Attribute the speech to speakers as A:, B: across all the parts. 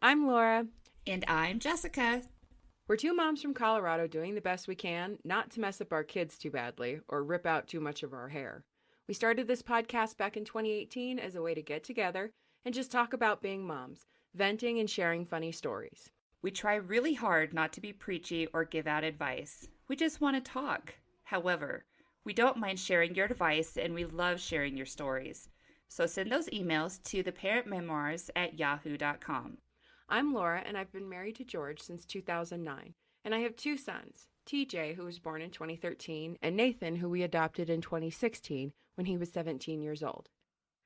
A: I'm Laura.
B: And I'm Jessica.
A: We're two moms from Colorado doing the best we can not to mess up our kids too badly or rip out too much of our hair. We started this podcast back in 2018 as a way to get together and just talk about being moms, venting and sharing funny stories.
B: We try really hard not to be preachy or give out advice. We just want to talk. However, we don't mind sharing your advice and we love sharing your stories. So send those emails to theparentmemoirs@yahoo.com.
A: I'm Laura, and I've been married to George since 2009, and I have two sons, TJ, who was born in 2013, and Nathan, who we adopted in 2016 when he was 17 years old.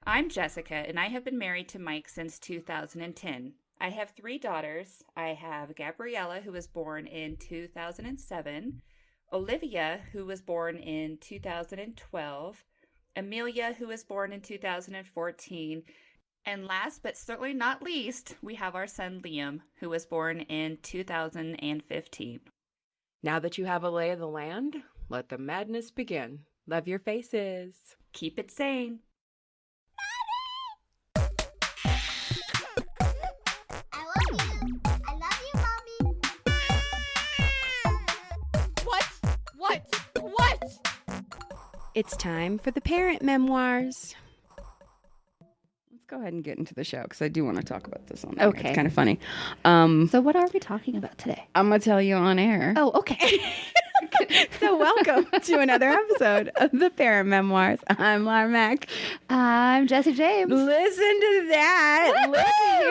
B: I'm Jessica, and I have been married to Mike since 2010. I have 3 daughters. I have Gabriella, who was born in 2007, Olivia, who was born in 2012, Amelia, who was born in 2014, and last but certainly not least, we have our son Liam, who was born in 2015.
A: Now that you have a lay of the land, let the madness begin. Love your faces.
B: Keep it sane.
A: What? It's time for the Parent Memoirs. Let's go ahead and get into the show because I do want to talk about this on air.
C: Okay.
A: It's kind of funny.
C: So what are we talking about today?
A: I'm going to tell you on air.
C: Oh, okay.
A: So welcome to another episode of the Parent Memoirs. I'm Lara Mac.
C: I'm Jessie James.
A: Listen to that.
C: Woo-hoo!
A: Look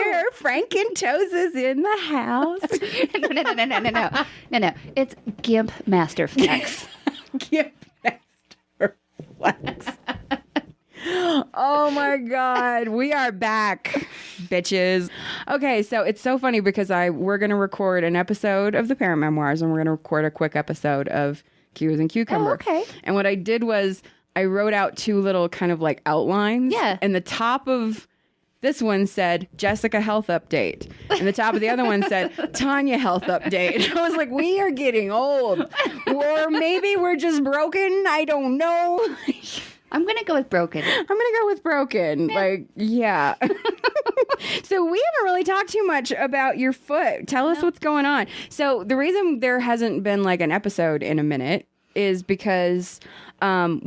A: here. Frank and Toes is in the house.
C: No. It's Gimp Master Flex.
A: Gimp Master Flex. Oh my God. We are back, bitches. Okay, so it's so funny because we're going to record an episode of the Parent Memoirs and we're going to record a quick episode of Cues and Cucumber.
C: Oh, okay.
A: And what I did was I wrote out 2 little kind of like outlines.
C: Yeah.
A: And the top of this one said Jessica health update. And the top of the other one said Tanya health update. And I was like, we are getting old. Or maybe we're just broken. I don't know.
C: I'm going to go with broken.
A: I'm going to go with broken. Yeah. So we haven't really talked too much about your foot. Tell us what's going on. So the reason there hasn't been like an episode in a minute is because, there's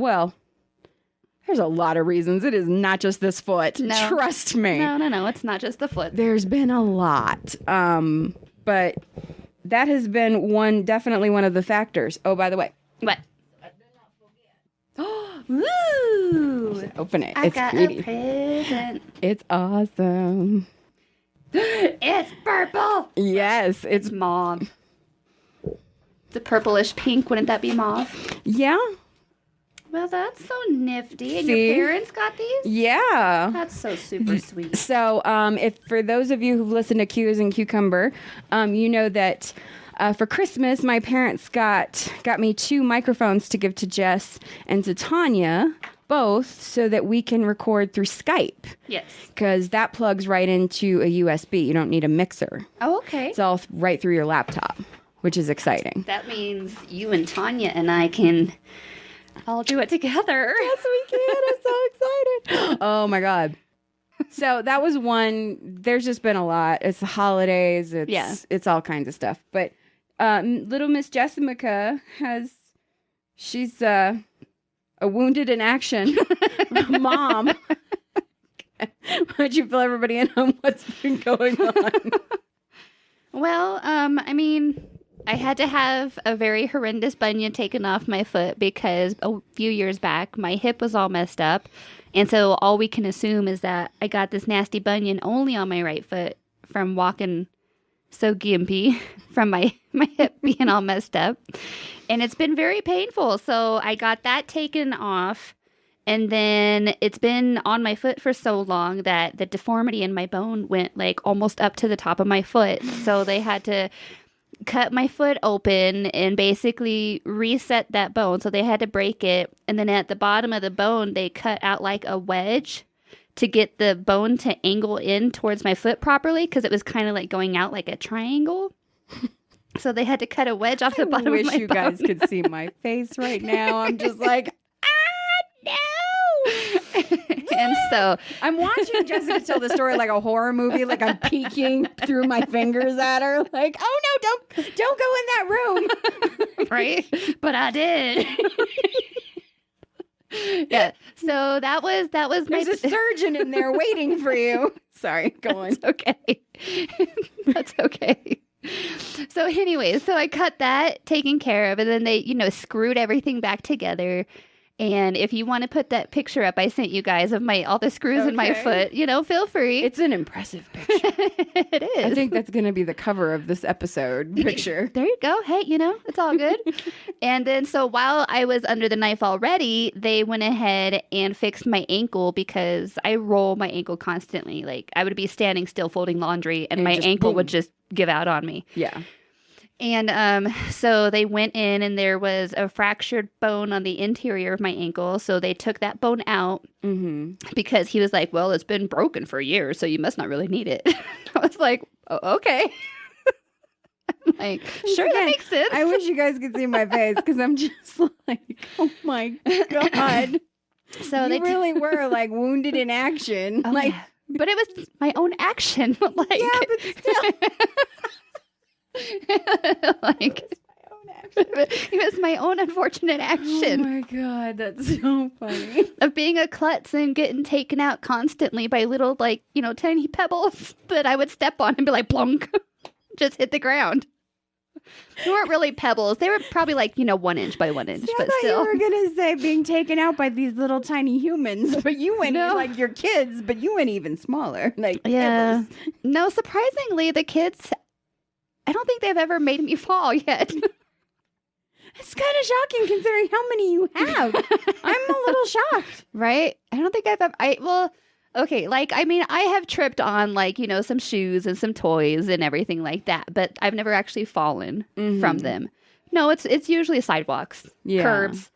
A: a lot of reasons. It is not just this foot.
C: No.
A: Trust me.
C: No. It's not just the foot.
A: There's been a lot. But that has been definitely one of the factors. Oh, by the way.
C: What? Woo!
A: Open it.
C: I
A: It's
C: got
A: pretty.
C: a present.
A: It's awesome.
C: It's purple.
A: Yes.
C: It's mauve. It's a purplish pink. Wouldn't that be mauve?
A: Yeah.
C: Well, that's so nifty. And
A: See?
C: your parents got these?
A: Yeah.
C: That's so super sweet.
A: So, if for those of you who've listened to Cues and Cucumber, you know that for Christmas, my parents got me 2 microphones to give to Jess and to Tanya, both so that we can record through Skype.
C: Yes.
A: Because that plugs right into a USB. You don't need a mixer.
C: Oh, okay.
A: It's all right through your laptop, which is exciting.
C: That means you and Tanya and I can all do it together.
A: Yes, we can. I'm so excited. Oh, my God. So that was one. There's just been a lot. It's the holidays. It's all kinds of stuff. But little Miss Jessica she's a wounded in action mom. Why don't you fill everybody in on what's been going on?
C: Well, I mean, I had to have a very horrendous bunion taken off my foot because a few years back, my hip was all messed up. And so all we can assume is that I got this nasty bunion only on my right foot from walking so gimpy from my hip being all messed up. And it's been very painful. So I got that taken off. And then it's been on my foot for so long that the deformity in my bone went like almost up to the top of my foot. So they had to cut my foot open and basically reset that bone. So they had to break it. And then at the bottom of the bone, they cut out like a wedge to get the bone to angle in towards my foot properly because it was kind of like going out like a triangle. So they had to cut a wedge off the bottom of my bone.
A: I wish you guys could see my face right now. I'm just like, no!
C: And so
A: I'm watching Jessica tell the story like a horror movie. Like I'm peeking through my fingers at her. Like, oh no, don't go in that room.
C: right? But I did. Yeah. So that was
A: There's a surgeon in there waiting for you. Sorry, go on.
C: That's okay. That's okay. So anyways, so I cut that, taken care of, and then they, screwed everything back together. And if you want to put that picture up I sent you guys of all the screws in my foot, feel free.
A: It's an impressive picture.
C: It is.
A: I think that's going to be the cover of this episode picture.
C: There you go. Hey, it's all good. And then so while I was under the knife already, they went ahead and fixed my ankle because I roll my ankle constantly. Like I would be standing still folding laundry and my ankle would just give out on me.
A: Yeah.
C: And so they went in and there was a fractured bone on the interior of my ankle. So they took that bone out because he was like, well, it's been broken for years, so you must not really need it. I was like, oh, okay. I'm like, sure, that makes sense.
A: I wish you guys could see my face because I'm just like, oh my God.
C: So
A: they really were like wounded in action.
C: Oh,
A: like,
C: yeah. But it was my own action. Like,
A: yeah, but still.
C: Like it was my own unfortunate action.
A: Oh my God, that's so funny.
C: Of being a klutz and getting taken out constantly by little tiny pebbles that I would step on and be like plunk, just hit the ground. They weren't really pebbles. They were probably 1 inch by 1 inch.
A: See,
C: but
A: I thought
C: still,
A: you were gonna say being taken out by these little tiny humans, but you went like your kids, but you went even smaller. Like
C: yeah,
A: pebbles.
C: no. Surprisingly, the kids. I don't think they've ever made me fall yet.
A: It's kind of shocking considering how many you have. I'm a little shocked.
C: Right? I don't think I've ever... okay, I have tripped on, some shoes and some toys and everything like that, but I've never actually fallen from them. No, it's usually sidewalks, curbs,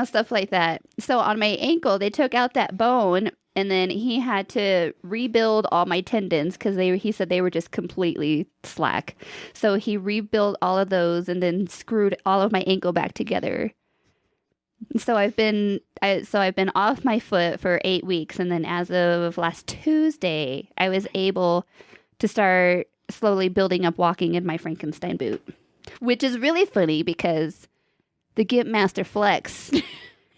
C: stuff like that. So on my ankle, they took out that bone, and then he had to rebuild all my tendons because he said they were just completely slack. So he rebuilt all of those and then screwed all of my ankle back together. So I've been off my foot for 8 weeks, and then as of last Tuesday, I was able to start slowly building up walking in my Frankenstein boot, which is really funny because the Gimp Master Flex.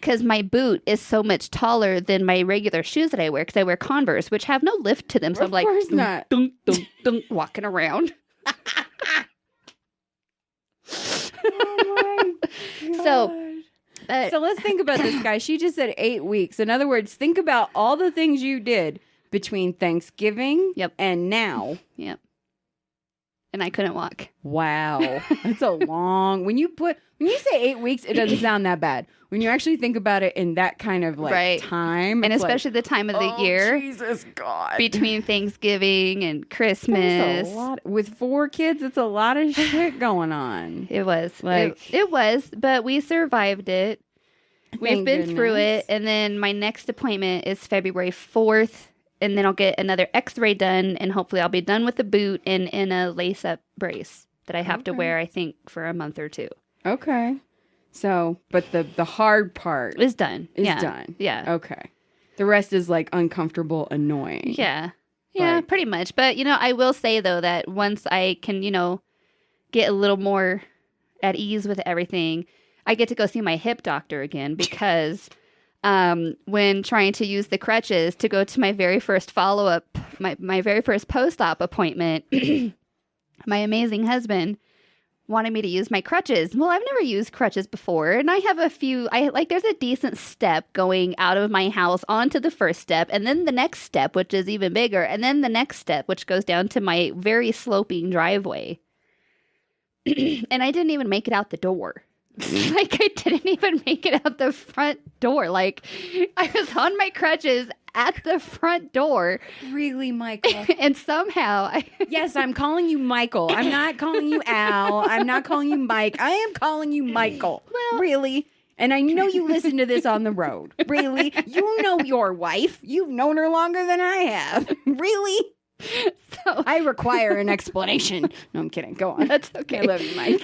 C: Because my boot is so much taller than my regular shoes that I wear, because I wear Converse, which have no lift to them. So I'm like,
A: not.
C: Dunk, dunk, dunk, walking around.
A: Oh my God. So let's think about this, guys. She just said 8 weeks. In other words, think about all the things you did between Thanksgiving and now.
C: Yep. And I couldn't walk.
A: Wow. That's a long... When you say 8 weeks, it doesn't sound that bad. When you actually think about it in that kind of time.
C: And especially the time of the year.
A: Jesus God.
C: Between Thanksgiving and Christmas.
A: That's a lot. With 4 kids, it's a lot of shit going on.
C: It was. It was, but we survived it. We've been through it. And then my next appointment is February 4th. And then I'll get another x-ray done, and hopefully I'll be done with the boot and in a lace-up brace that I have to wear, I think, for a month or 2.
A: Okay. So, but the hard part
C: is done.
A: Done.
C: Yeah.
A: Okay. The rest is uncomfortable, annoying.
C: Yeah. Yeah, pretty much. But, I will say, though, that once I can, get a little more at ease with everything, I get to go see my hip doctor again because... when trying to use the crutches to go to my very first follow-up, my very first post-op appointment, my amazing husband wanted me to use my crutches. Well, I've never used crutches before, and I have there's a decent step going out of my house onto the first step, and then the next step, which is even bigger, and then the next step, which goes down to my very sloping driveway. And I didn't even make it out the door. I didn't even make it out the front door. I was on my crutches at the front door.
A: Really, Michael?
C: And somehow
A: Yes, I'm calling you Michael. I'm not calling you Al. I'm not calling you Mike. I am calling you Michael. Well, really? And I know you listen to this on the road. Really? You know your wife. You've known her longer than I have. Really? So I require an explanation. No, I'm kidding. Go on.
C: That's okay.
A: I love you, Mike.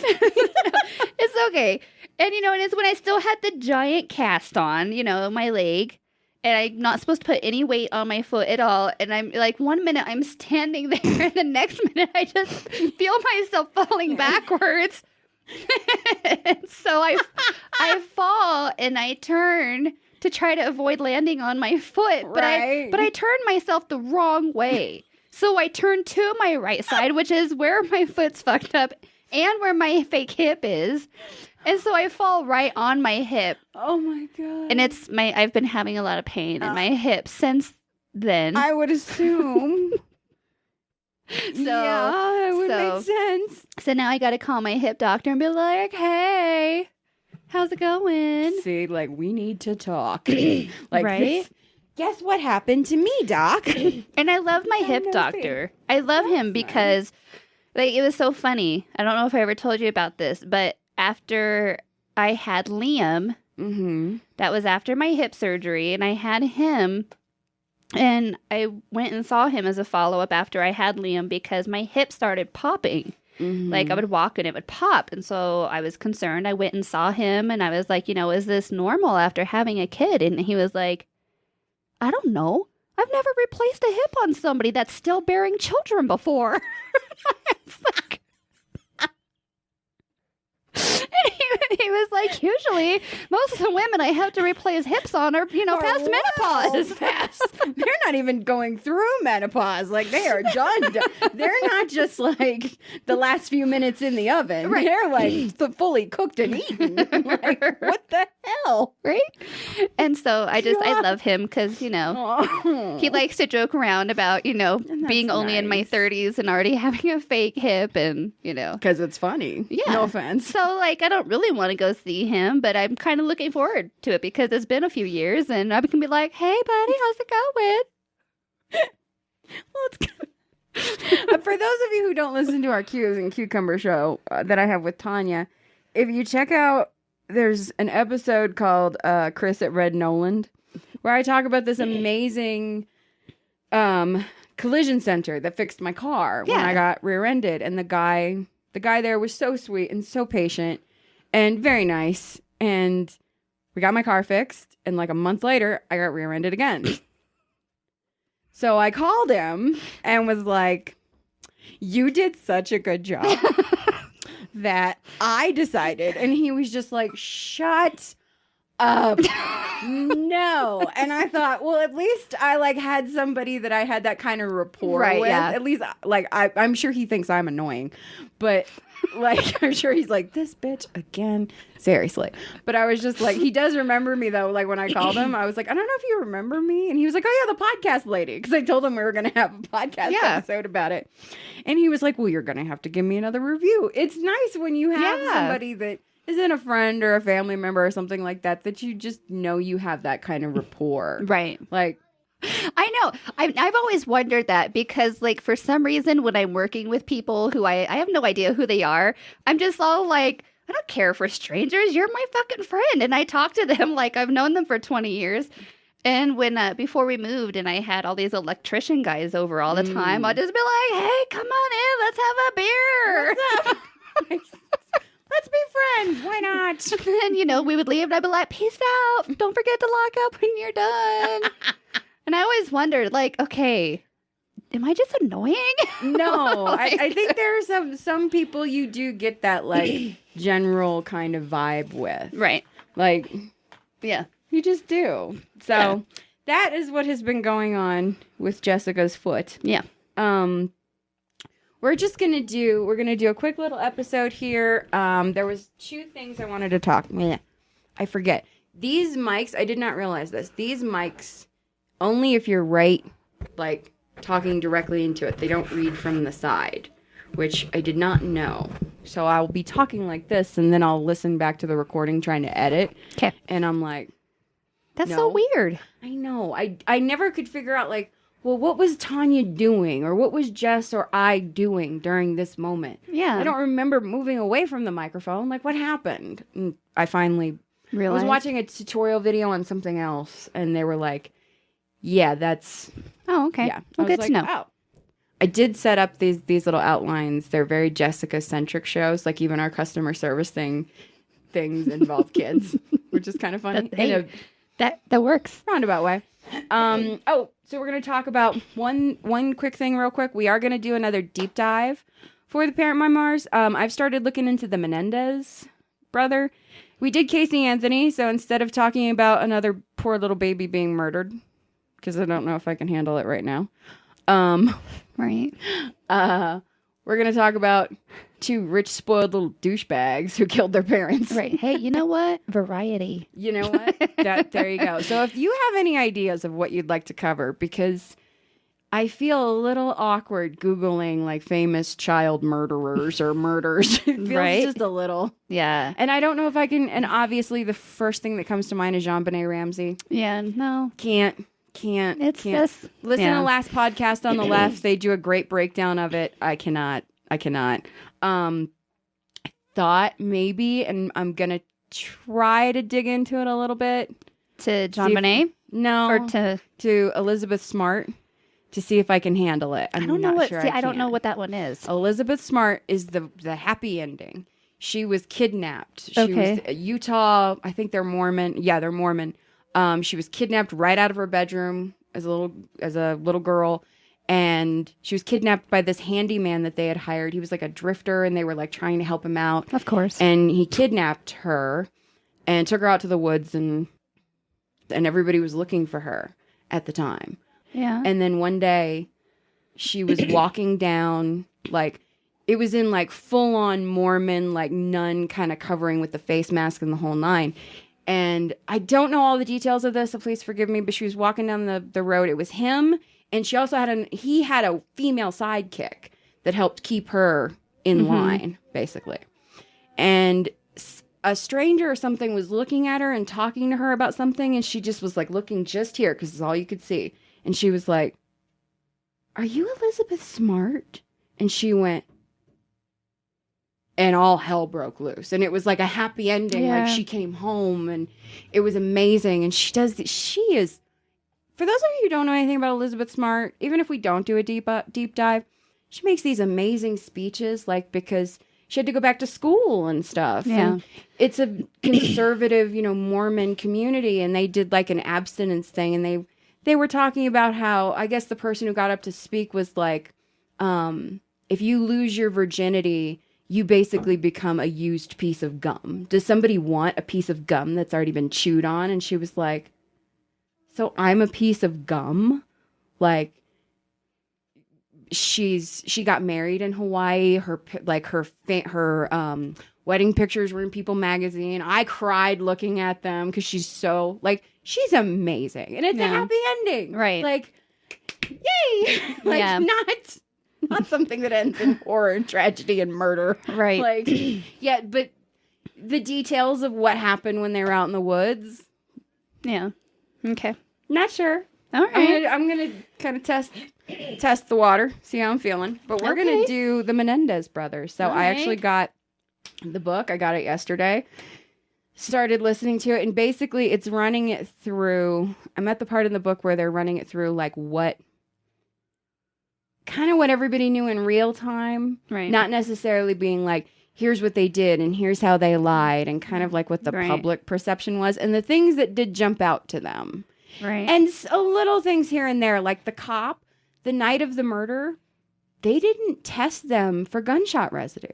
C: It's okay. And, and it's when I still had the giant cast on, my leg. and I'm not supposed to put any weight on my foot at all. And I'm like, one minute I'm standing there, and the next minute I just feel myself falling backwards. And so I fall and I turn to try to avoid landing on my foot, but I turned myself the wrong way. So I turned to my right side, which is where my foot's fucked up and where my fake hip is. And so I fall right on my hip.
A: Oh my God.
C: And I've been having a lot of pain in my hip since then.
A: I would assume. Yeah, that would make sense.
C: So now I got to call my hip doctor and be like, hey, how's it going?
A: See, like, we need to talk. Like,
C: right?
A: Guess what happened to me, doc?
C: And I love my hip doctor. I love him because, like, it was so funny. I don't know if I ever told you about this, but after I had Liam, that was after my hip surgery, and I had him, and I went and saw him as a follow-up after I had Liam because my hip started popping. Like, I would walk and it would pop, and so I was concerned. I went and saw him, and I was like, is this normal after having a kid? And he was like, I don't know. I've never replaced a hip on somebody that's still bearing children before. It's like... And he was like, usually, most of the women I have to replace hips on are, past menopause.
A: They're not even going through menopause. Like, they are done. They're not just like the last few minutes in the oven. Right. They're like fully cooked and eaten. Like, what the hell?
C: Right? And so I love him because, he likes to joke around about, being only in my 30s and already having a fake hip and,
A: Because it's funny.
C: Yeah.
A: No offense.
C: So, like, I don't really want to go see him, but I'm kind of looking forward to it because it's been a few years and I can be like, hey, buddy, how's it going?
A: Well, it's good. For those of you who don't listen to our Q's and Cucumber show that I have with Tanya, if you check out, there's an episode called Chris at Red Noland where I talk about this amazing collision center that fixed my car when I got rear-ended. And the guy there was so sweet and so patient and very nice. And we got my car fixed. And like a month later, I got rear-ended again. So I called him and was like, you did such a good job that I decided. And he was just like, shut up. No. And I thought, well, at least I like had somebody that I had that kind of rapport with. Yeah. At least like I'm sure he thinks I'm annoying, but like I'm sure he's like, this bitch again. Seriously. But I was just like, he does remember me though. Like when I called him, I was like, I don't know if you remember me. And he was like, oh yeah, the podcast lady. Because I told him we were going to have a podcast episode about it. And he was like, well, you're going to have to give me another review. It's nice when you have somebody that isn't a friend or a family member or something like that, that you just know you have that kind of rapport.
C: Right.
A: Like,
C: I know. I've always wondered that because, like, for some reason, when I'm working with people who I have no idea who they are, I'm just all like, I don't care for strangers. You're my fucking friend. And I talk to them like I've known them for 20 years. And when, before we moved and I had all these electrician guys over all the time, I'd just be like, hey, come on in. Let's have a beer.
A: What's up? Let's be friends. Why not?
C: And, we would leave and I'd be like, peace out. Don't forget to lock up when you're done. And I always wondered, like, okay, am I just annoying?
A: No, I think there are some people you do get that, like, general kind of vibe with.
C: Right.
A: Like,
C: yeah,
A: you just do. So that is what has been going on with Jessica's foot.
C: Yeah.
A: We're going to do a quick little episode here. There was two things I wanted to talk. I forget. These mics, I did not realize this. These mics, only if you're right, like, talking directly into it. They don't read from the side, which I did not know. So I'll be talking like this, and then I'll listen back to the recording trying to edit.
C: Okay.
A: And I'm like,
C: that's so weird.
A: I know. I never could figure out, like, well, what was Tanya doing, or what was Jess or I doing during this moment?
C: Yeah.
A: I don't remember moving away from the microphone. Like, what happened? And I finally realized. I was watching a tutorial video on something else, and they were like, yeah, that's...
C: Oh, okay.
A: Yeah.
C: Well, good to know.
A: Oh. I did set up these little outlines. They're very Jessica-centric shows. Like, even our customer service things involve kids, which is kind of funny.
C: That works.
A: Roundabout way. So we're going to talk about one quick thing real quick. We are going to do another deep dive for the Parent Memoirs. I've started looking into the Menendez brother. We did Casey Anthony, so instead of talking about another poor little baby being murdered, because I don't know if I can handle it right now.
C: Right.
A: We're going to talk about two rich, spoiled little douchebags who killed their parents.
C: Right. Hey, you know what? Variety.
A: You know what? There you go. So if you have any ideas of what you'd like to cover, because I feel a little awkward Googling like famous child murderers or murders. It feels
C: right?
A: just a little.
C: Yeah.
A: And I don't know if I can. And obviously the first thing that comes to mind is Jean-Benet Ramsey.
C: Yeah. No.
A: Can't.
C: It's this.
A: Listen to the last podcast on the left. They do a great breakdown of it. I cannot. I thought maybe, and I'm going to try to dig into it a little bit.
C: To JonBenet?
A: No.
C: Or
A: to Elizabeth Smart to see if I can handle it.
C: I don't know I don't know what that one is.
A: Elizabeth Smart is the happy ending. She was kidnapped. She was Utah. I think they're Mormon. Yeah, they're Mormon. She was kidnapped right out of her bedroom as a little girl, and she was kidnapped by this handyman that they had hired. He was like a drifter, and they were like trying to help him out.
C: Of course.
A: And he kidnapped her and took her out to the woods, and everybody was looking for her at the time.
C: Yeah.
A: And then one day she was walking down, like, it was in like full on Mormon, like nun kind of covering with the face mask and the whole nine. And I don't know all the details of this, so please forgive me, but she was walking down the road. It was him, and she also had he had a female sidekick that helped keep her in line, basically. And a stranger or something was looking at her and talking to her about something, and she just was like looking just here because it's all you could see. And she was like, "Are you Elizabeth Smart?" And she went, and all hell broke loose. And it was like a happy ending.
C: Yeah.
A: Like she came home and it was amazing. And she is, for those of you who don't know anything about Elizabeth Smart, even if we don't do a deep dive, she makes these amazing speeches, like, because she had to go back to school and stuff.
C: Yeah.
A: And it's a conservative, Mormon community. And they did like an abstinence thing. And they were talking about how, I guess the person who got up to speak was like, if you lose your virginity, you basically become a used piece of gum. Does somebody want a piece of gum that's already been chewed on? And she was like, so I'm a piece of gum? Like, she got married in Hawaii. Her wedding pictures were in People magazine. I cried looking at them because she's amazing. And it's a happy ending.
C: Right.
A: Like, yay! Not something that ends in horror and tragedy and murder.
C: Right.
A: Like, yeah, but the details of what happened when they were out in the woods.
C: Yeah. Okay.
A: Not sure.
C: All right.
A: I'm gonna kind of test the water, see how I'm feeling. But we're gonna do the Menendez brothers. So I actually got the book. I got it yesterday. Started listening to it, and basically it's running it through. I'm at the part in the book where they're running it through like what everybody knew in real time.
C: Right.
A: Not necessarily being like, here's what they did and here's how they lied, and kind of like what the public perception was and the things that did jump out to them.
C: Right.
A: And little things here and there, like the cop, the night of the murder, they didn't test them for gunshot residue.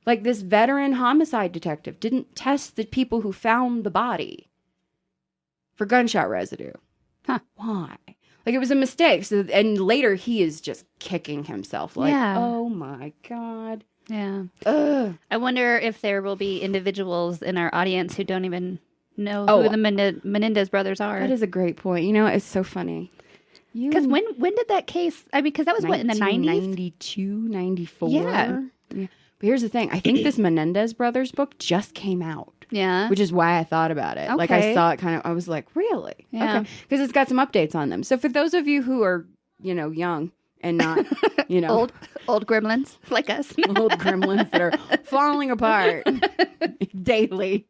A: Like this veteran homicide detective didn't test the people who found the body for gunshot residue.
C: Huh.
A: Why? Like, it was a mistake. So, and later he is just kicking himself. Like, oh my God.
C: Yeah.
A: Ugh.
C: I wonder if there will be individuals in our audience who don't even know who the Menendez brothers are.
A: That is a great point. It's so funny.
C: Because when did that case, because that was what, in the 90s?
A: 92, 94.
C: Yeah.
A: But here's the thing. I think this Menendez brothers book just came out.
C: Yeah.
A: Which is why I thought about it.
C: Okay.
A: Like, I saw it I was like, really?
C: Yeah.
A: Okay. Because it's got some updates on them. So for those of you who are, young and not,
C: old gremlins like us.
A: Old gremlins that are falling apart daily.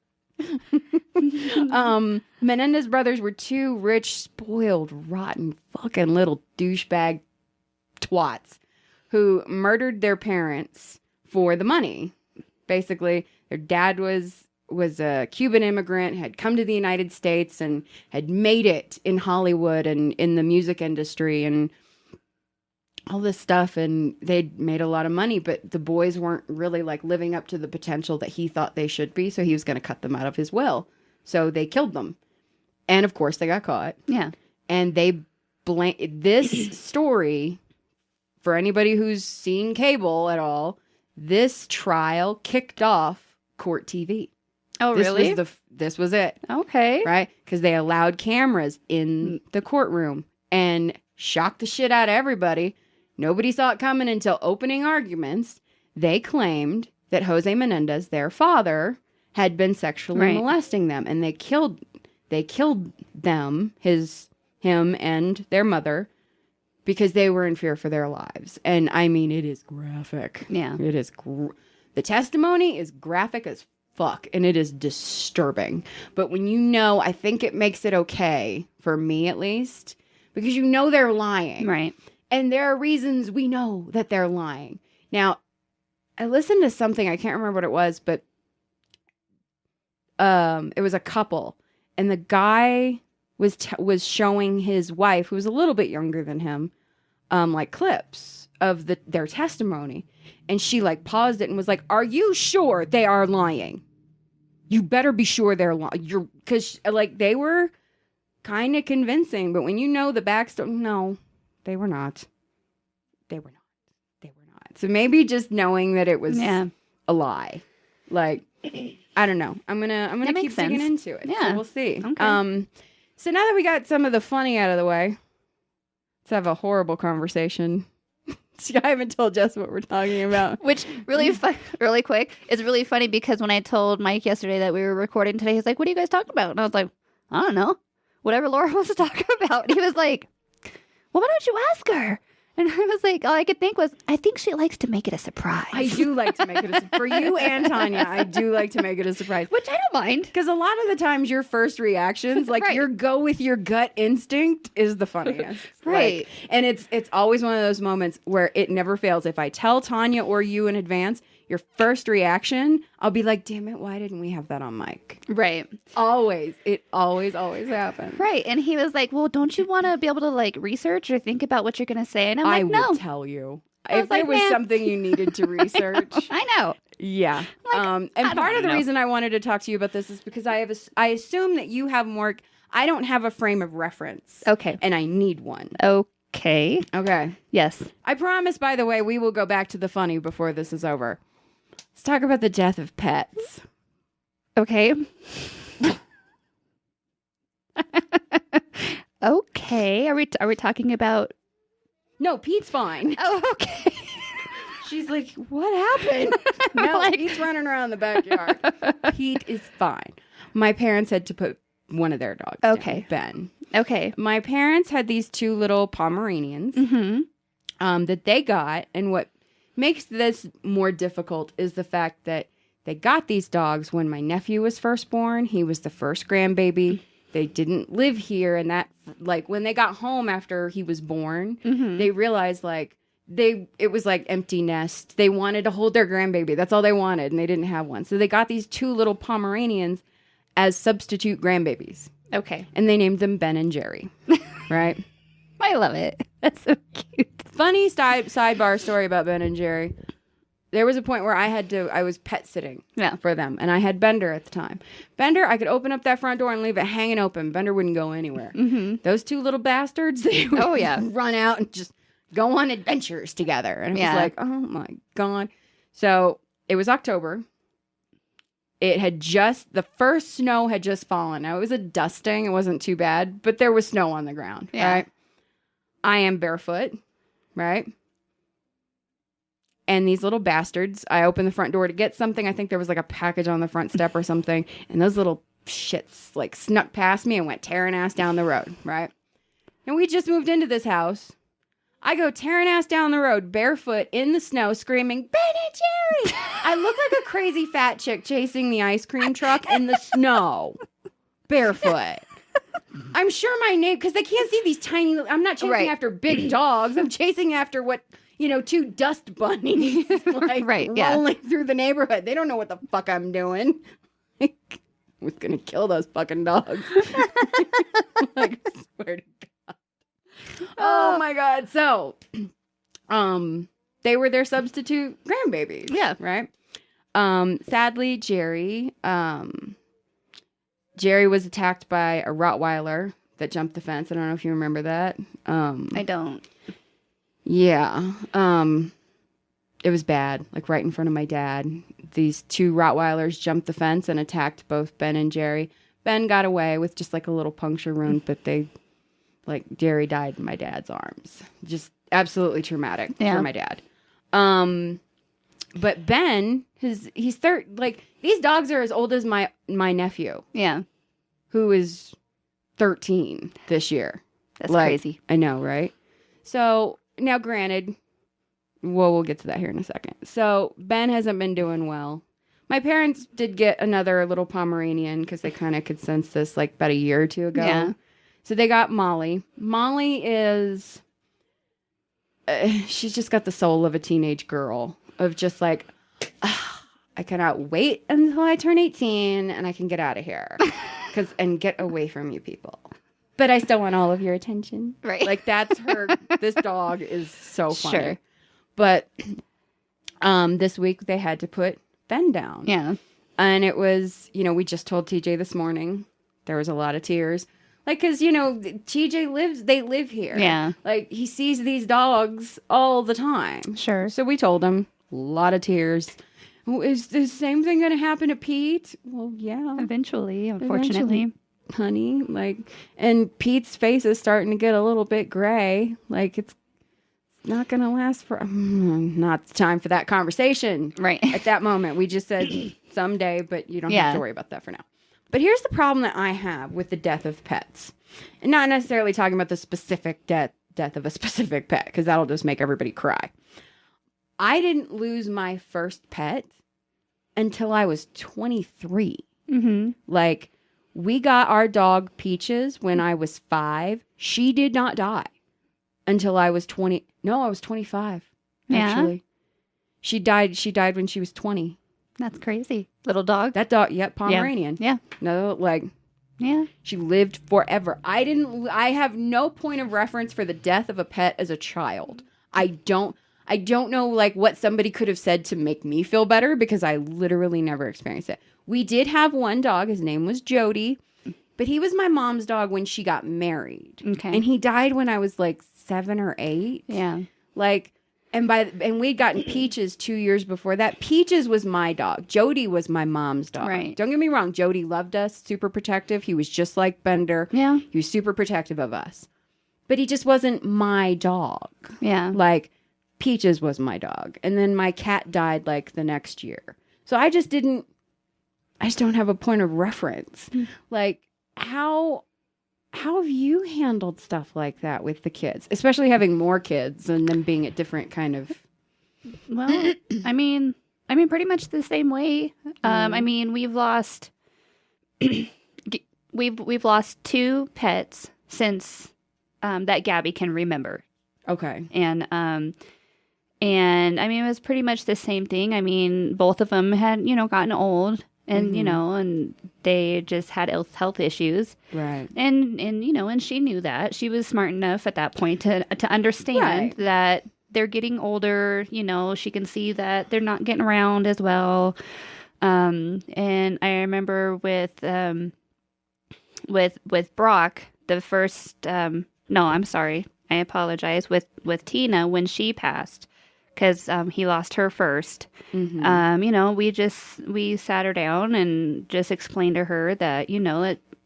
A: Menendez brothers were two rich, spoiled, rotten, fucking little douchebag twats who murdered their parents for the money. Basically, their dad was was a Cuban immigrant, had come to the United States and had made it in Hollywood and in the music industry and all this stuff. And they'd made a lot of money, but the boys weren't really like living up to the potential that he thought they should be. So he was going to cut them out of his will. So they killed them. And of course they got caught.
C: Yeah.
A: And they this story, for anybody who's seen cable at all, this trial kicked off court TV.
C: Oh, really?
A: This was it.
C: Okay.
A: Right? Because they allowed cameras in the courtroom and shocked the shit out of everybody. Nobody saw it coming until opening arguments. They claimed that Jose Menendez, their father, had been sexually molesting them, and they killed them, him and their mother, because they were in fear for their lives. And I mean, it is graphic.
C: Yeah.
A: It is. The testimony is graphic as fuck, and it is disturbing. But when you know, I think it makes it okay, for me at least, because you know they're lying.
C: Right.
A: And there are reasons we know that they're lying. Now, I listened to something, I can't remember what it was, but it was a couple, and the guy was showing his wife, who was a little bit younger than him, like clips of their testimony. And she like paused it and was like, "Are you sure they are lying? You better be sure they're lying." Because like they were kind of convincing, but when you know the backstory, no, they were not. They were not. They were not. So maybe just knowing that it was a lie, like I don't know. I'm gonna keep digging into it.
C: Yeah,
A: so we'll see.
C: Okay.
A: So now that we got some of the funny out of the way, let's have a horrible conversation. I haven't told Jess what we're talking about.
C: Which really quick, it's really funny because when I told Mike yesterday that we were recording today, he's like, "What are you guys talking about?" And I was like, "I don't know. Whatever Laura wants to talk about." And he was like, "Well, why don't you ask her?" And I was like, all I could think was, I think she likes to make it a surprise.
A: I do like to make it for you and Tanya. I do like to make it a surprise.
C: Which I don't mind.
A: Because a lot of the times your first reactions, like your go with your gut instinct is the funniest.
C: Right.
A: Like, and it's always one of those moments where it never fails. If I tell Tanya or you in advance, your first reaction, I'll be like, damn it, why didn't we have that on mic?
C: Right.
A: Always. It always happens.
C: Right. And he was like, well, don't you want to be able to like research or think about what you're going to say? And I'm like, no.
A: I will tell you. If there was something you needed to research.
C: I know.
A: Yeah.
C: Like,
A: and part of the reason I wanted to talk to you about this is because I assume that you have more. I don't have a frame of reference.
C: Okay.
A: And I need one.
C: Okay.
A: Okay.
C: Yes.
A: I promise, by the way, we will go back to the funny before this is over. Let's talk about the death of pets.
C: Okay. Okay. Are we talking about?
A: No, Pete's fine.
C: Oh, okay.
A: She's like, what happened? No,
C: like...
A: Pete's running around the backyard. Pete is fine. My parents had to put one of their dogs down, Ben.
C: Okay.
A: My parents had these two little Pomeranians that they got, and what makes this more difficult is the fact that they got these dogs when my nephew was first born. He was the first grandbaby. They didn't live here, and that, like, when they got home after he was born, they realized, like, it was like empty nest. They wanted to hold their grandbaby. That's all they wanted, and they didn't have one. So they got these two little Pomeranians as substitute grandbabies.
C: Okay.
A: And they named them Ben and Jerry. Right?
C: I love it. That's so cute.
A: Funny sidebar story about Ben and Jerry. There was a point where I was pet sitting for them, and I had Bender at the time. Bender, I could open up that front door and leave it hanging open. Bender wouldn't go anywhere. Those two little bastards, they would run out and just go on adventures together. And it was like, oh my God. So it was October. It had the first snow had just fallen. Now, it was a dusting. It wasn't too bad, but there was snow on the ground, right? I am barefoot, right? And these little bastards, I opened the front door to get something. I think there was like a package on the front step or something. And those little shits like snuck past me and went tearing ass down the road, right? And we just moved into this house. I go tearing ass down the road, barefoot, in the snow, screaming, Ben and Jerry! I look like a crazy fat chick chasing the ice cream truck in the snow, barefoot. I'm sure my name, because they can't see these tiny, I'm not chasing after big dogs. I'm chasing after two dust bunnies, like rolling through the neighborhood. They don't know what the fuck I'm doing. like, I was gonna kill those fucking dogs. Like, I swear to God. Oh my God. So, they were their substitute grandbabies.
C: Yeah.
A: Right. Sadly, Jerry was attacked by a Rottweiler that jumped the fence. I don't know if you remember that.
C: I don't.
A: Yeah. It was bad, like right in front of my dad. These two Rottweilers jumped the fence and attacked both Ben and Jerry. Ben got away with just like a little puncture wound, but Jerry died in my dad's arms. Just absolutely traumatic for my dad. But Ben, he's these dogs are as old as my nephew.
C: Yeah.
A: Who is 13 this year.
C: That's crazy.
A: I know, right? So now granted, we'll get to that here in a second. So Ben hasn't been doing well. My parents did get another little Pomeranian because they kind of could sense this like about a year or two ago.
C: Yeah.
A: So they got Molly. Molly is, she's just got the soul of a teenage girl of just like, I cannot wait until I turn 18 and I can get out of here and get away from you people. But I still want all of your attention.
C: Right.
A: Like that's her. This dog is so funny.
C: Sure.
A: But this week they had to put Ben down.
C: Yeah.
A: And it was, we just told TJ this morning. There was a lot of tears. Like, because, TJ they live here.
C: Yeah.
A: Like, he sees these dogs all the time.
C: Sure.
A: So we told him, a lot of tears. Is the same thing going to happen to Pete? Well, yeah.
C: Eventually, unfortunately.
A: Honey. Like, and Pete's face is starting to get a little bit gray. Like, it's not going to last for... not time for that conversation.
C: Right.
A: At that moment. We just said someday, but you don't have to worry about that for now. But here's the problem that I have with the death of pets. And not necessarily talking about the specific death of a specific pet, because that'll just make everybody cry. I didn't lose my first pet until I was 23.
C: Mm-hmm.
A: Like, we got our dog Peaches when I was 5. She did not die until I was 20. No, I was 25, actually. She died when she was 20.
C: That's crazy. Little dog?
A: That dog, yep, Pomeranian.
C: Yeah.
A: No, like...
C: Yeah.
A: She lived forever. I have no point of reference for the death of a pet as a child. I don't know like what somebody could have said to make me feel better because I literally never experienced it. We did have one dog. His name was Jody, but he was my mom's dog when she got married.
C: Okay.
A: And he died when I was like 7 or 8.
C: Yeah.
A: Like, and we'd gotten Peaches 2 years before that. Peaches was my dog. Jody was my mom's dog.
C: Right.
A: Don't get me wrong. Jody loved us, super protective. He was just like Bender.
C: Yeah.
A: He was super protective of us. But he just wasn't my dog.
C: Yeah.
A: Like, Peaches was my dog. And then my cat died like the next year. So I just don't have a point of reference. Like, how have you handled stuff like that with the kids? Especially having more kids and them being at different kind of...
C: Well, I mean, pretty much the same way. I mean, we've lost... we've lost 2 pets since that Gabby can remember.
A: Okay.
C: And I mean, it was pretty much the same thing. I mean, both of them had, gotten old. And, and they just had health issues.
A: Right.
C: And and she knew that. She was smart enough at that point to understand that they're getting older. She can see that they're not getting around as well. And I remember with Brock, the first, no, I'm sorry. I apologize. With Tina, when she passed, because he lost her first. Mm-hmm. We sat her down and just explained to her that,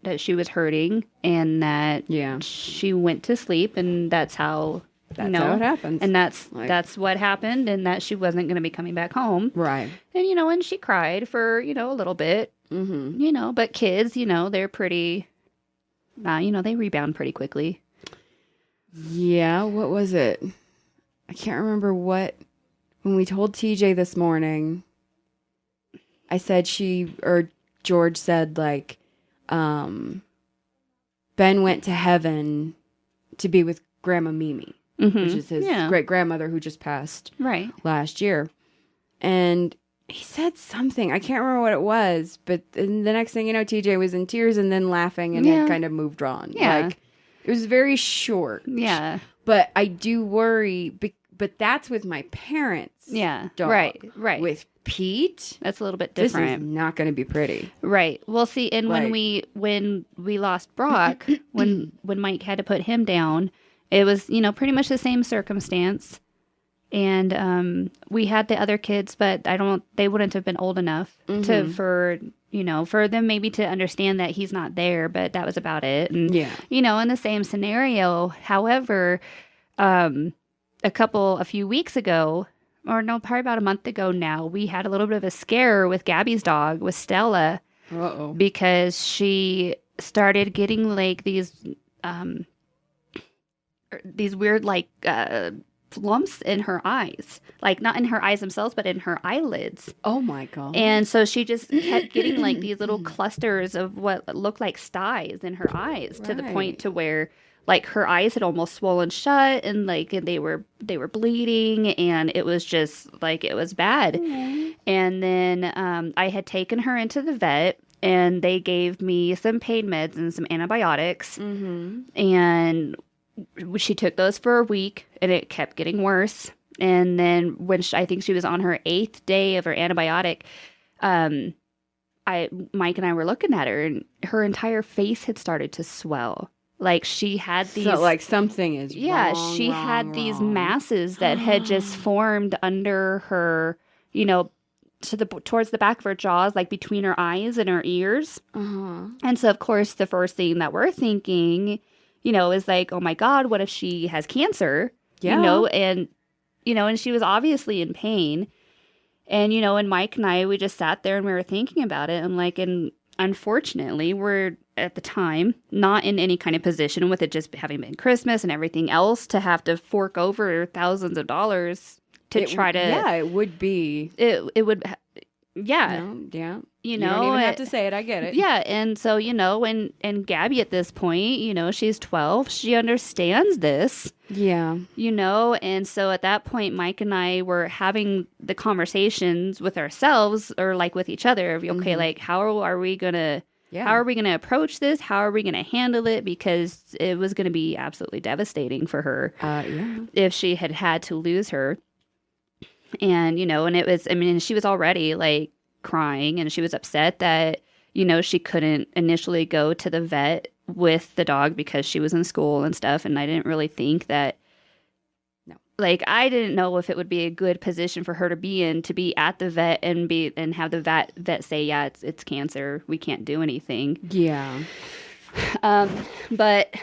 C: that she was hurting and that she went to sleep and that's how it happens. And that's what happened and that she wasn't going to be coming back home.
A: Right.
C: And, and she cried for, a little bit, but kids, they're pretty, they rebound pretty quickly.
A: Yeah. What was it? I can't remember when we told TJ this morning, I said George said like, Ben went to heaven to be with Grandma Mimi, which is his great grandmother who just passed
C: right
A: last year. And he said something. I can't remember what it was, but the next thing you know, TJ was in tears and then laughing and then kind of moved on.
C: Yeah.
A: Like, it was very short.
C: Yeah.
A: But I do worry, but that's with my parents' dog.
C: Right.
A: With Pete,
C: that's a little bit different.
A: This is not going to be pretty.
C: Right. Well, see, and when we lost Brock, when Mike had to put him down, it was, pretty much the same circumstance. And we had the other kids, but they wouldn't have been old enough for them maybe to understand that he's not there, but that was about it. And, in the same scenario, however, a few weeks ago, or no, probably about a month ago now, we had a little bit of a scare with Gabby's dog, with Stella, because she started getting like these weird lumps in her eyes, like not in her eyes themselves, but in her eyelids.
A: Oh my God.
C: And so she just kept getting like these little clusters of what looked like styes in her eyes, to the point to where like her eyes had almost swollen shut, and like they were bleeding, and it was just like, it was bad. Mm-hmm. And then I had taken her into the vet, and they gave me some pain meds and some antibiotics. Mm-hmm. And she took those for a week, and it kept getting worse. And then when I think she was on her 8th day of her antibiotic, Mike and I were looking at her, and her entire face had started to swell. Like she had these,
A: so like something is wrong,
C: she had these masses that had just formed under her, towards the back of her jaws, like between her eyes and her ears. And so of course the first thing that we're thinking, is like, oh my God, what if she has cancer? And she was obviously in pain. And, and Mike and I, we just sat there and we were thinking about it. And unfortunately, we're at the time not in any kind of position, with it just having been Christmas and everything else, to have to fork over thousands of dollars to try to.
A: Yeah, it would be.
C: It would. Yeah.
A: Yeah.
C: You
A: don't even have to say it. I get it.
C: Yeah. And so, and Gabby at this point, she's 12. She understands this.
A: Yeah.
C: And so at that point, Mike and I were having the conversations with ourselves, or like with each other, of, okay, like, how are we going to approach this? How are we going to handle it? Because it was going to be absolutely devastating for her if she had to lose her. And, and it was, she was already like crying, and she was upset that, she couldn't initially go to the vet with the dog because she was in school and stuff. And I didn't really think that, I didn't know if it would be a good position for her to be in, to be at the vet and have the vet say, yeah, it's cancer. We can't do anything. Yeah. But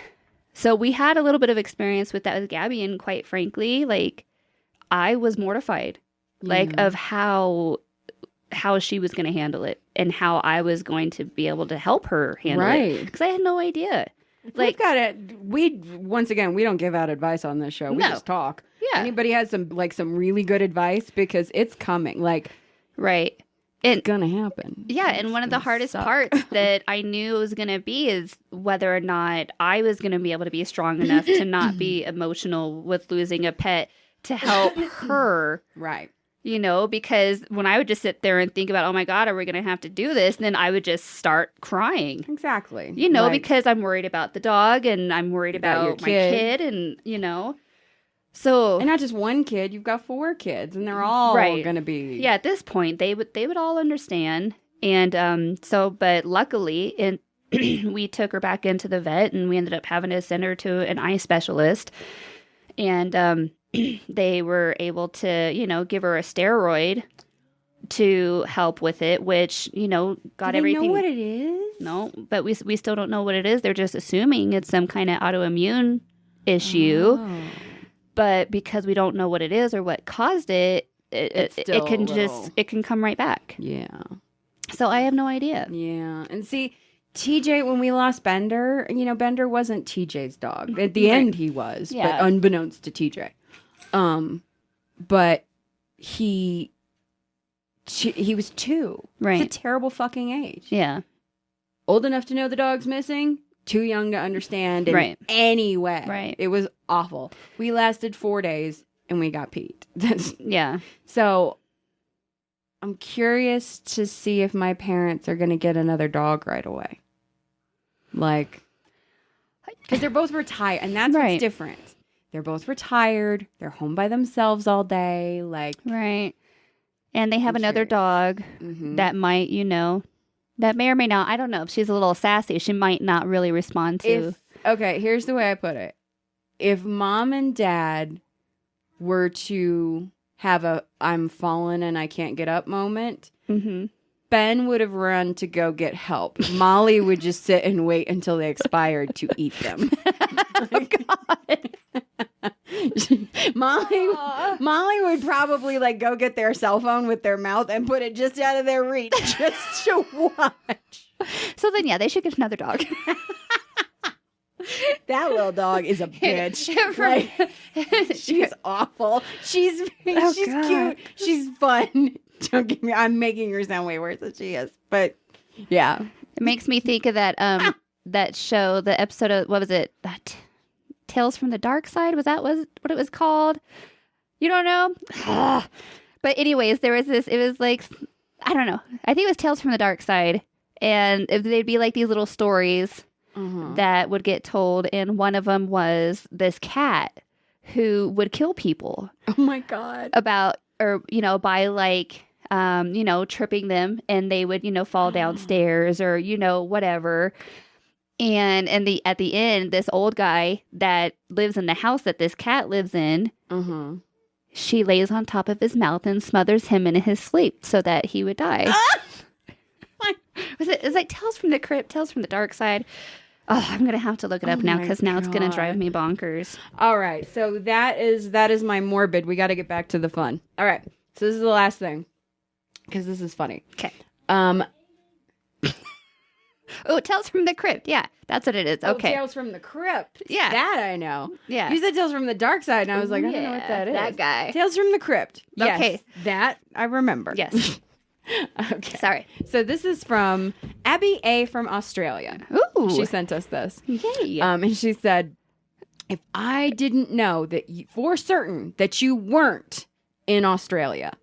C: so we had a little bit of experience with that with Gabby, and quite frankly, like, I was mortified, of how she was going to handle it, and how I was going to be able to help her handle it, because I had no idea.
A: Like, we don't give out advice on this show. We just talk. Yeah. Anybody has some really good advice, because it's coming. Like,
C: right.
A: It's gonna happen.
C: Yeah, and one of the hardest parts that I knew it was gonna be is whether or not I was gonna be able to be strong enough to not be emotional with losing a pet, to help her. Right. Because when I would just sit there and think about, oh my God, are we going to have to do this? And then I would just start crying.
A: Exactly.
C: Because I'm worried about the dog, and I'm worried about my kid, and, so.
A: And not just one kid, you've got 4 kids, and they're all going to be.
C: Yeah, at this point, they would all understand. And but luckily, we took her back into the vet, and we ended up having to send her to an eye specialist. And, they were able to, give her a steroid to help with it, which, got everything.
A: Do they know what it is?
C: No, but we still don't know what it is. They're just assuming it's some kind of autoimmune issue. Oh. But because we don't know what it is or what caused it, it can come right back. Yeah. So I have no idea.
A: Yeah. And see, TJ, when we lost Bender, Bender wasn't TJ's dog. At the end, he was, but unbeknownst to TJ. But he was 2. Right. It's a terrible fucking age. Yeah. Old enough to know the dog's missing, too young to understand in any way. Right. It was awful. We lasted 4 days, and we got Pete. Yeah. So, I'm curious to see if my parents are going to get another dog right away. Like, because they're both retired, and that's what's different. They're both retired. They're home by themselves all day. Like,
C: right. And they have another dog that might, that may or may not. I don't know. If she's a little sassy, she might not really respond to.
A: Okay, here's the way I put it. If mom and dad were to have a I'm fallen and I can't get up moment, Ben would have run to go get help. Molly would just sit and wait until they expired to eat them. Oh, God. Molly would probably like go get their cell phone with their mouth and put it just out of their reach just to watch.
C: So then, yeah, they should get another dog.
A: That little dog is a bitch. Like, she's awful. She's cute. She's fun. Don't get me. I'm making her sound way worse than she is. But yeah,
C: it makes me think of that that show, the episode of what was it? Tales from the Dark Side. Was what it was called? You don't know? But anyways, there was this. It was like, I don't know. I think it was Tales from the Dark Side, and they'd be like these little stories that would get told, and one of them was this cat who would kill people.
A: Oh my God!
C: By like tripping them, and they would fall downstairs or whatever. And at the end, this old guy that lives in the house that this cat lives in, she lays on top of his mouth and smothers him in his sleep so that he would die. It was like Tales from the Crypt, Tales from the Dark Side. Oh, I'm going to have to look it up now because now it's going to drive me bonkers. All
A: right. So that is my morbid. We got to get back to the fun. All right. So this is the last thing because this is funny.
C: Okay. Oh, Tales from the Crypt. Yeah, that's what it is. Okay.
A: Tales from the Crypt.
C: Yeah.
A: That I know.
C: Yeah.
A: You said Tales from the Dark Side, and I was like, I don't know what that is.
C: That guy.
A: Tales from the Crypt. Yes,
C: okay.
A: That I remember.
C: Yes.
A: Okay.
C: Sorry.
A: So this is from Abby A. from Australia.
C: Ooh.
A: She sent us this.
C: Yay.
A: And she said, if I didn't know that for certain that you weren't in Australia,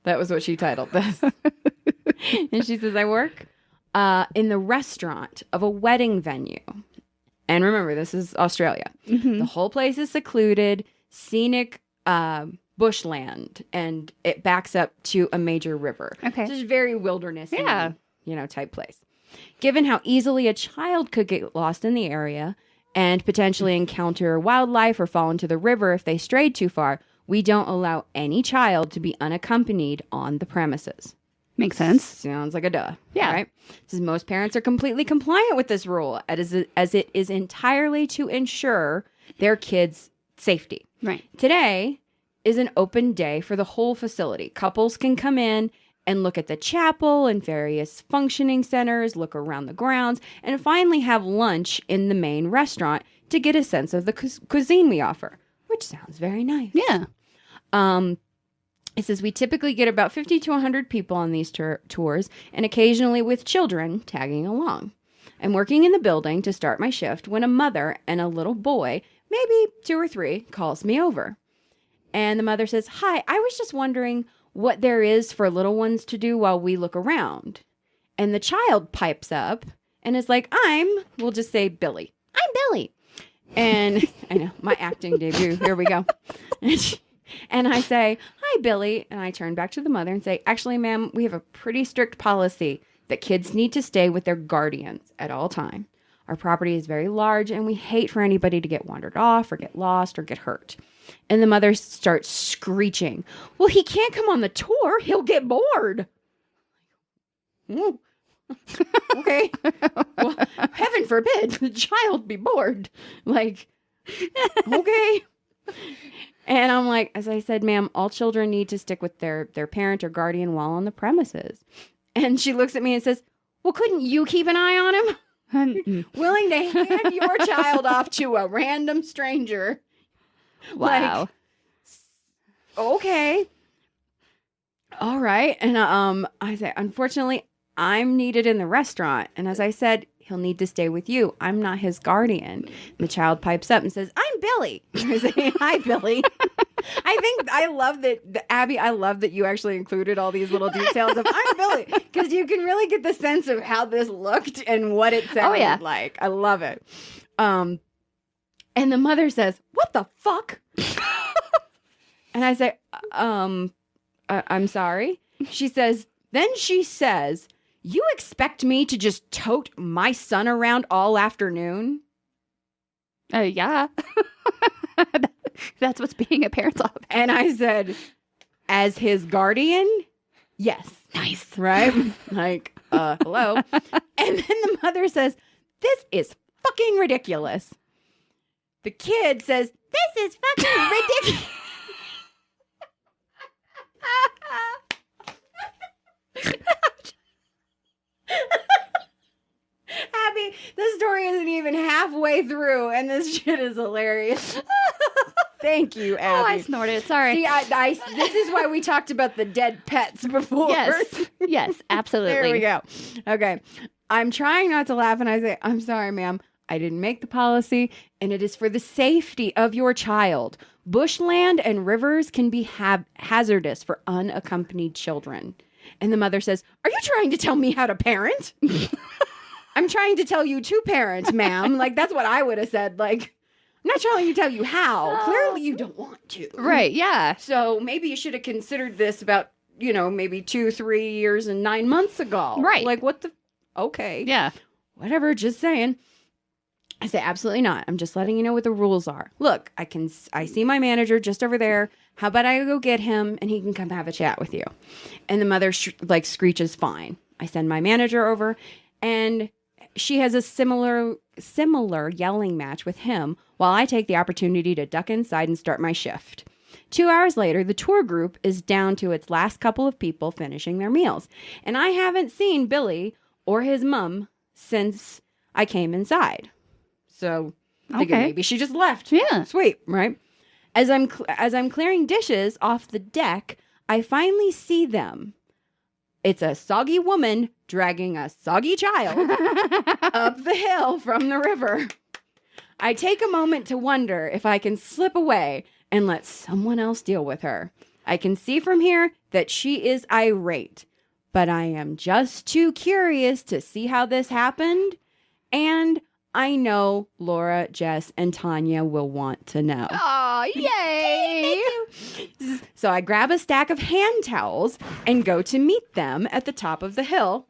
A: that was what she titled this. And she says, I work in the restaurant of a wedding venue. And remember, this is Australia. The whole place is secluded, scenic bushland, and it backs up to a major river.
C: Okay.
A: Just very wilderness, type place. Given how easily a child could get lost in the area and potentially encounter wildlife or fall into the river if they strayed too far, we don't allow any child to be unaccompanied on the premises.
C: Makes sense.
A: Sounds like a duh.
C: Yeah.
A: Right? Says most parents are completely compliant with this rule as it is entirely to ensure their kids' safety.
C: Right.
A: Today is an open day for the whole facility. Couples can come in and look at the chapel and various functioning centers, look around the grounds, and finally have lunch in the main restaurant to get a sense of the cuisine we offer, which sounds very nice.
C: Yeah.
A: It says we typically get about 50 to 100 people on these tours, and occasionally with children tagging along. I'm working in the building to start my shift when a mother and a little boy, maybe 2 or 3, calls me over. And the mother says, hi, I was just wondering what there is for little ones to do while we look around. And the child pipes up and is like, we'll just say Billy. I'm Billy. And I know, my acting debut. Here we go. And I say, hi, Billy. And I turn back to the mother and say, actually, ma'am, we have a pretty strict policy that kids need to stay with their guardians at all times. Our property is very large and we hate for anybody to get wandered off or get lost or get hurt. And the mother starts screeching, well, he can't come on the tour. He'll get bored. Okay. Well, heaven forbid the child be bored. Like, okay. And I'm like, as I said, ma'am, all children need to stick with their parent or guardian while on the premises. And she looks at me and says, well, couldn't you keep an eye on him? Willing to hand your child off to a random stranger.
C: Wow.
A: Like, okay. All right. And I say, unfortunately, I'm needed in the restaurant. And as I said, he'll need to stay with you. I'm not his guardian. And the child pipes up and says, I'm Billy. I say, hi, Billy. I love that, Abby, I love that you actually included all these little details of I'm Billy, because you can really get the sense of how this looked and what it sounded like. I love it. And the mother says, "What the fuck?" And I say, I'm sorry. Then she says, "You expect me to just tote my son around all afternoon?"
C: Yeah. That's what's being a parent's all about.
A: And I said, "As his guardian? Yes."
C: Nice.
A: Right? Like, hello. And then the mother says, "This is fucking ridiculous." The kid says, "This is fucking ridiculous." Abby, this story isn't even halfway through, and this shit is hilarious. Thank you, Abby.
C: Oh, I snorted. Sorry.
A: See, this is why we talked about the dead pets before.
C: Yes, absolutely.
A: There we go. Okay. I'm trying not to laugh, and I say, "I'm sorry, ma'am. I didn't make the policy, and it is for the safety of your child. Bushland and rivers can be hazardous for unaccompanied children." And the mother says, "Are you trying to tell me how to parent?" "I'm trying to tell you to parent, ma'am." Like, that's what I would have said. Like, "I'm not trying to tell you how. Clearly you don't want to."
C: Right, yeah.
A: So maybe you should have considered this about, maybe 2-3 years and 9 months ago.
C: Right.
A: Like, what the... Okay.
C: Yeah.
A: Whatever, just saying. I say, "Absolutely not. I'm just letting you know what the rules are. Look, I see my manager just over there. How about I go get him and he can come have a chat with you?" And the mother screeches, "Fine." I send my manager over, and she has a similar yelling match with him while I take the opportunity to duck inside and start my shift. 2 hours later, the tour group is down to its last couple of people finishing their meals, and I haven't seen Billy or his mom since I came inside. So I figured maybe she just left.
C: Yeah.
A: Sweet, right? As I'm clearing dishes off the deck, I finally see them. It's a soggy woman dragging a soggy child up the hill from the river. I take a moment to wonder if I can slip away and let someone else deal with her. I can see from here that she is irate, but I am just too curious to see how this happened, and I know Laura, Jess, and Tanya will want to know.
C: Aw, yay!
A: So I grab a stack of hand towels and go to meet them at the top of the hill,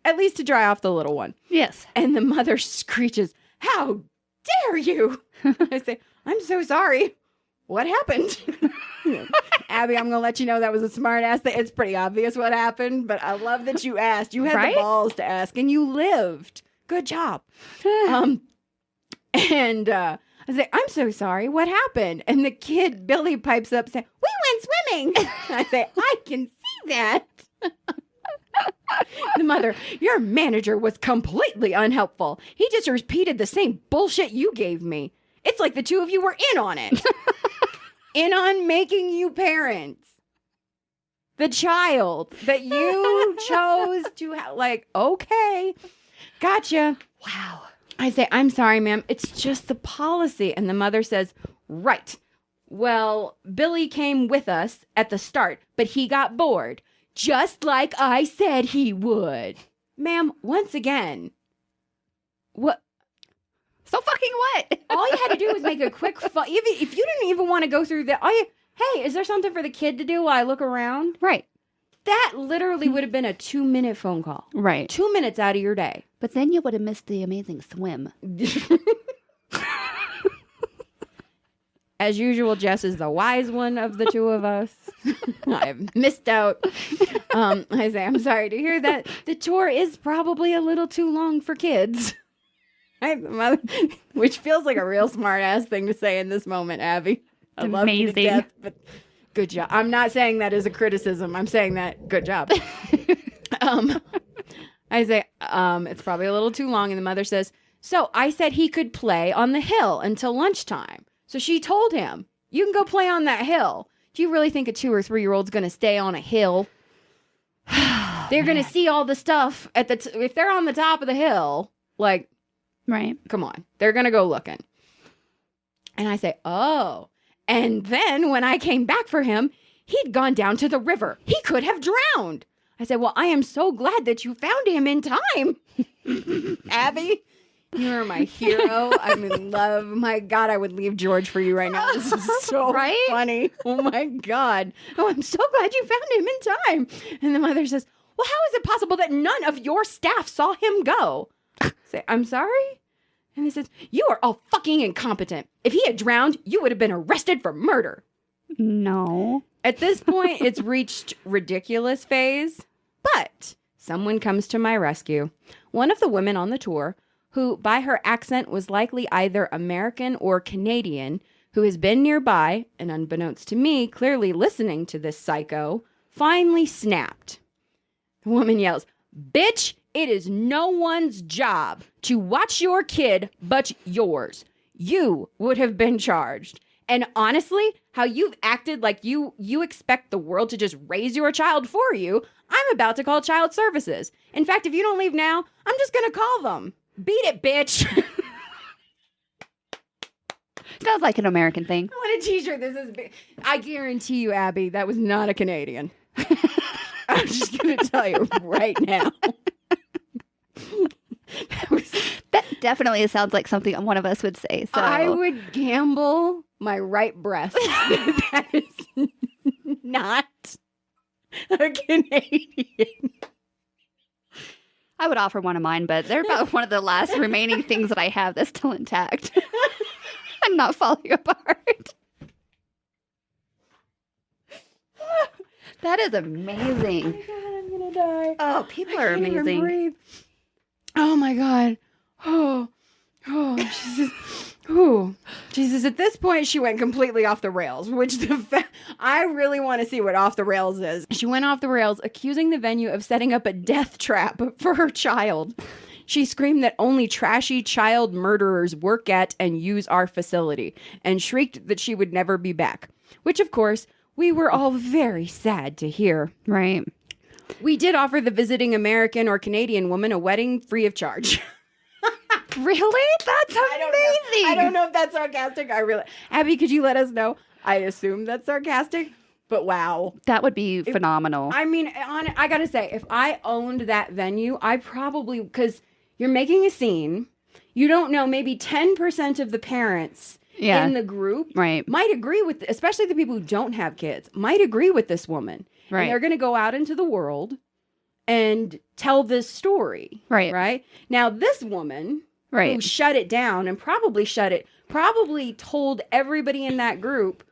A: at least to dry off the little one.
C: Yes.
A: And the mother screeches, "How dare you?" I say, "I'm so sorry. What happened?" Abby, I'm going to let you know that was a smart ass thing. It's pretty obvious what happened, but I love that you asked. You had the balls to ask, and you lived. Good job. I say, "I'm so sorry. What happened?" And the kid, Billy, pipes up saying, "We went swimming." I say, "I can see that." The mother, "Your manager was completely unhelpful. He just repeated the same bullshit you gave me. It's like the two of you were in on it." In on making you parent the child that you chose to have. Like, okay, gotcha.
C: Wow.
A: I say, "I'm sorry, ma'am. It's just the policy." And the mother says, "Right. Well, Billy came with us at the start, but he got bored, just like I said he would." Ma'am, once again, what?
C: So fucking what?
A: All you had to do was make a quick even if you didn't even want to go through that. Hey, is there something for the kid to do while I look around?
C: Right.
A: That literally would have been a 2-minute phone call.
C: Right.
A: 2 minutes out of your day.
C: But then you would have missed the amazing swim.
A: As usual, Jess is the wise one of the two of us. I've missed out. I say, "I'm sorry to hear that. The tour is probably a little too long for kids." Which feels like a real smart ass thing to say in this moment, Abby. I love you to death, but good job. I'm not saying that as a criticism. I'm saying that good job. I say, "It's probably a little too long." And the mother says, "So I said he could play on the hill until lunchtime. So she told him, you can go play on that hill. Do you really think a 2 or 3-year-old's going to stay on a hill? They're going to see all the stuff if they're on the top of the hill, like,
C: right.
A: Come on. They're going to go looking." And I say, "Oh." And then when I came back for him, he'd gone down to the river. He could have drowned. I said, well, I am so glad that you found him in time. Abby, you are my hero. I'm in love. My God, I would leave George for you right now. This is so funny. Oh, my God. Oh, I'm so glad you found him in time. And the mother says, well, how is it possible that none of your staff saw him go? I say, I'm sorry? And he says, you are all fucking incompetent. If he had drowned, you would have been arrested for murder.
C: No.
A: At this point, it's reached ridiculous phase, but someone comes to my rescue. One of the women on the tour, who by her accent was likely either American or Canadian, who has been nearby, and unbeknownst to me, clearly listening to this psycho, finally snapped. The woman yells, bitch, it is no one's job to watch your kid but yours. You would have been charged. And honestly, how you've acted like you expect the world to just raise your child for you, I'm about to call child services. In fact, if you don't leave now, I'm just going to call them. Beat it, bitch.
C: Sounds like an American thing.
A: I want a t-shirt. This is big. I guarantee you, Abby, that was not a Canadian. I'm just going to tell you right now.
C: That definitely sounds like something one of us would say. So
A: I would gamble my right breast. That is not a Canadian.
C: I would offer one of mine, but they're about one of the last remaining things that I have that's still intact and not falling apart. That is amazing.
A: Oh my God, I'm gonna die.
C: Oh, people are
A: I can't even
C: amazing.
A: breathe. Oh my God. Oh, Jesus. Oh, Jesus. At this point, she went completely off the rails, which I really want to see what off the rails is. She went off the rails, accusing the venue of setting up a death trap for her child. She screamed that only trashy child murderers work at and use our facility, and shrieked that she would never be back, which, of course, we were all very sad to hear.
C: Right.
A: We did offer the visiting American or Canadian woman a wedding free of charge.
C: Really? That's amazing.
A: I don't know if that's sarcastic. Abby, could you let us know? I assume that's sarcastic, but wow.
C: That would be phenomenal.
A: I mean, I gotta say, if I owned that venue, I probably, because you're making a scene, you don't know, maybe 10% of the parents in the group might agree with, especially the people who don't have kids, might agree with this woman. Right. And they're going to go out into the world and tell this story. Right. Now, this woman who shut it down and probably told everybody in that group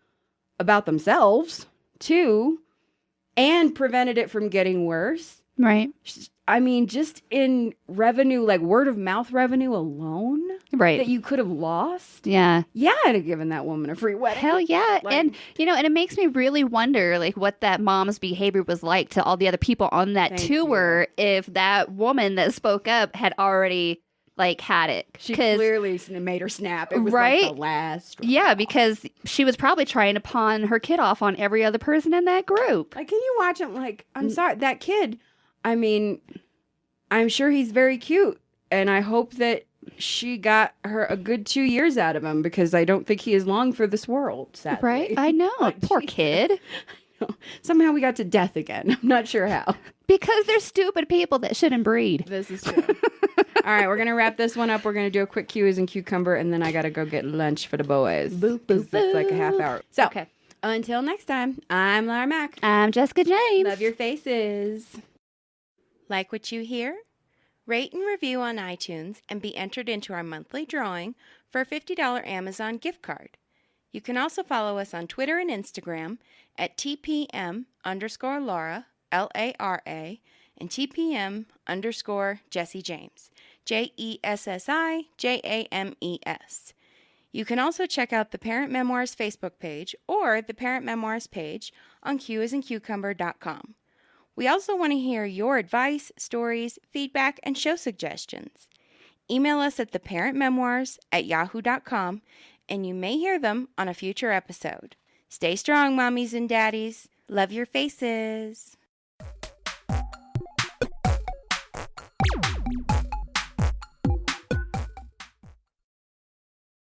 A: about themselves too, and prevented it from getting worse.
C: Right.
A: I mean, just in revenue, like word of mouth revenue alone, that you could have lost. Yeah, I'd have given that woman a free wedding.
C: Hell yeah. And and it makes me really wonder like what that mom's behavior was like to all the other people on that tour if that woman that spoke up had already like had it.
A: She clearly made her snap. It was like the last straw.
C: Yeah, because she was probably trying to pawn her kid off on every other person in that group.
A: Like, can you watch him? Like, I'm sorry, that kid, I mean, I'm sure he's very cute, and I hope that she got her a good 2 years out of him, because I don't think he is long for this world, sadly.
C: Right? I know. Like, poor kid.
A: Somehow we got to death again. I'm not sure how.
C: Because they're stupid people that shouldn't breed.
A: This is true. All right, we're going to wrap this one up. We're going to do a quick Q's and cucumber, and then I got to go get lunch for the boys.
C: Boop, boop, boop.
A: It's like a half hour. So, until next time, I'm Lara Mac.
C: I'm Jessica James.
A: Love your faces. Like what you hear? Rate and review on iTunes and be entered into our monthly drawing for a $50 Amazon gift card. You can also follow us on Twitter and Instagram at TPM_Lara, LARA, and TPM_Jessie James, JESSIJAMES. You can also check out the Parent Memoirs Facebook page or the Parent Memoirs page on qisandcucumber.com. We also want to hear your advice, stories, feedback, and show suggestions. Email us at theparentmemoirs@yahoo.com, and you may hear them on a future episode. Stay strong, mommies and daddies. Love your faces.